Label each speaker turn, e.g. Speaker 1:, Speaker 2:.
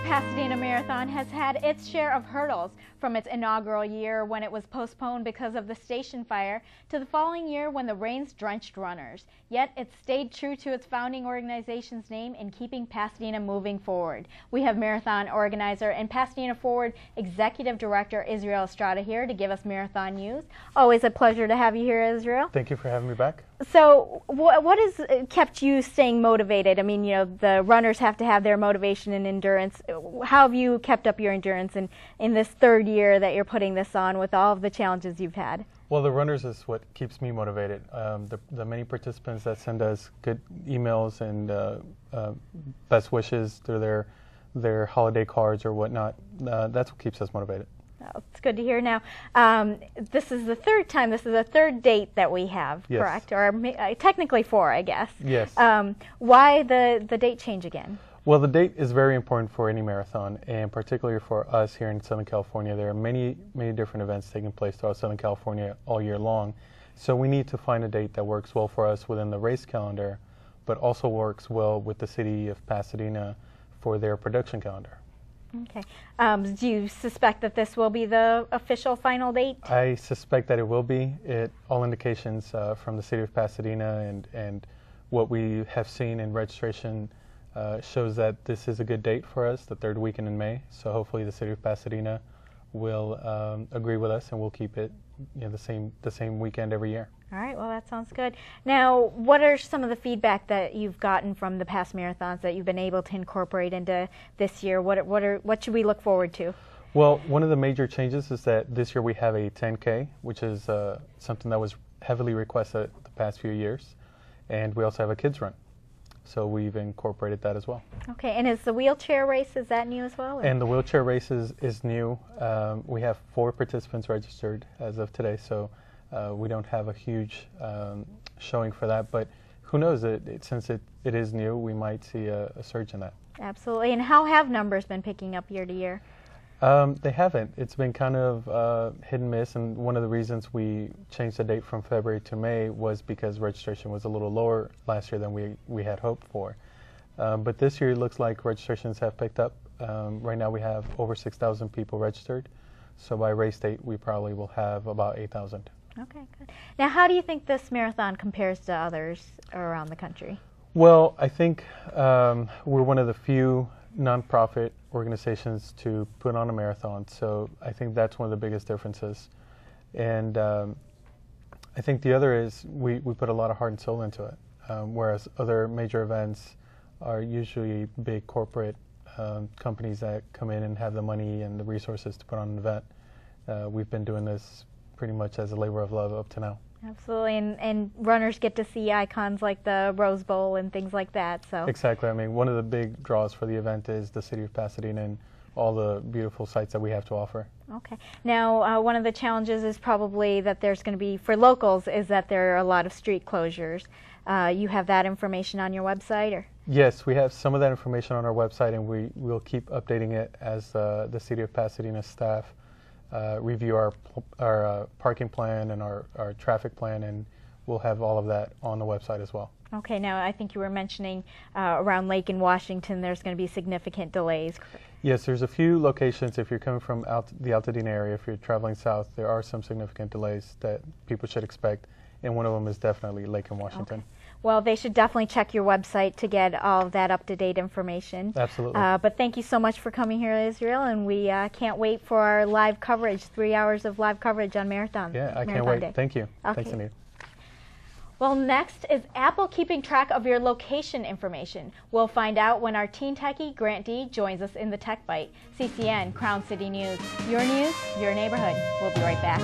Speaker 1: Pasadena Marathon has had its share of hurdles, from its inaugural year when it was postponed because of the station fire to the following year when the rains drenched runners. Yet it stayed true to its founding organization's name in keeping Pasadena moving forward. We have marathon organizer and Pasadena Forward Executive Director Israel Estrada here to give us marathon news. Always a pleasure to have you here, Israel.
Speaker 2: Thank you for having me back.
Speaker 1: So what has kept you staying motivated? I mean, you know, the runners have to have their motivation and endurance. How have you kept up your endurance in this third year that you're putting this on with all of the challenges you've had?
Speaker 2: Well, the runners is what keeps me motivated. The many participants that send us good emails and best wishes through their holiday cards or whatnot, that's what keeps us motivated.
Speaker 1: Oh, it's good to hear. Now, this is the third time, this is the third date that we have,
Speaker 2: yes.
Speaker 1: Correct? Or technically four, I guess.
Speaker 2: Yes.
Speaker 1: Why the date change again?
Speaker 2: Well, the date is very important for any marathon, and particularly for us here in Southern California. There are many different events taking place throughout Southern California all year long. So we need to find a date that works well for us within the race calendar, but also works well with the city of Pasadena for their production calendar.
Speaker 1: Okay. Do you suspect that this will be the official final date?
Speaker 2: I suspect that it will be. All indications from the city of Pasadena and what we have seen in registration shows that this is a good date for us, the third weekend in May. So hopefully the city of Pasadena will agree with us, and we'll keep it, you know, the same weekend every year.
Speaker 1: All right, well, that sounds good. Now, what are some of the feedback that you've gotten from the past marathons that you've been able to incorporate into this year? What should we look forward to?
Speaker 2: Well, one of the major changes is that this year we have a 10K, which is something that was heavily requested the past few years, and we also have a kids run. So we've incorporated that as well. Okay,
Speaker 1: and is the wheelchair race, is that new as well? Or?
Speaker 2: And the wheelchair race is new. We have 4 participants registered as of today, so we don't have a huge showing for that, but who knows, since it is new, we might see a surge in that.
Speaker 1: Absolutely. And how have numbers been picking up year to year?
Speaker 2: They haven't. It's been kind of hit and miss, and one of the reasons we changed the date from February to May was because registration was a little lower last year than we had hoped for. But this year it looks like registrations have picked up. Right now we have over 6,000 people registered, so by race date we probably will have about 8,000.
Speaker 1: Okay, good. Now, how do you think this marathon compares to others around the country?
Speaker 2: Well, I think we're one of the few nonprofit organizations to put on a marathon, so I think that's one of the biggest differences. And I think the other is we put a lot of heart and soul into it, whereas other major events are usually big corporate companies that come in and have the money and the resources to put on an event. We've been doing this pretty much as a labor of love up to now.
Speaker 1: Absolutely, and runners get to see icons like the Rose Bowl and things like that. So
Speaker 2: exactly. I mean, one of the big draws for the event is the city of Pasadena and all the beautiful sites that we have to offer.
Speaker 1: Okay. Now, one of the challenges is probably that there's going to be, for locals, is that there are a lot of street closures. You have that information on your website, or?
Speaker 2: Yes, we have some of that information on our website, and we'll keep updating it as the city of Pasadena staff review our parking plan and our traffic plan, and we'll have all of that on the website as well.
Speaker 1: Okay, now I think you were mentioning around Lake in Washington there's going to be significant delays.
Speaker 2: Yes, there's a few locations. If you're coming from the Altadena area, if you're traveling south, there are some significant delays that people should expect, and one of them is definitely Lake in Washington.
Speaker 1: Okay. Well, they should definitely check your website to get all of that up-to-date information.
Speaker 2: Absolutely.
Speaker 1: But thank you so much for coming here, Israel, and we can't wait for our live coverage, 3 hours of live coverage on Marathon.
Speaker 2: Yeah, I can't wait.
Speaker 1: Day.
Speaker 2: Thank you.
Speaker 1: Okay.
Speaker 2: Thanks, Sehnita.
Speaker 1: Well, next is Apple keeping track of your location information. We'll find out when our teen techie, Grant D, joins us in the Tech Bite. CCN, Crown City News. Your news, your neighborhood. We'll be right back.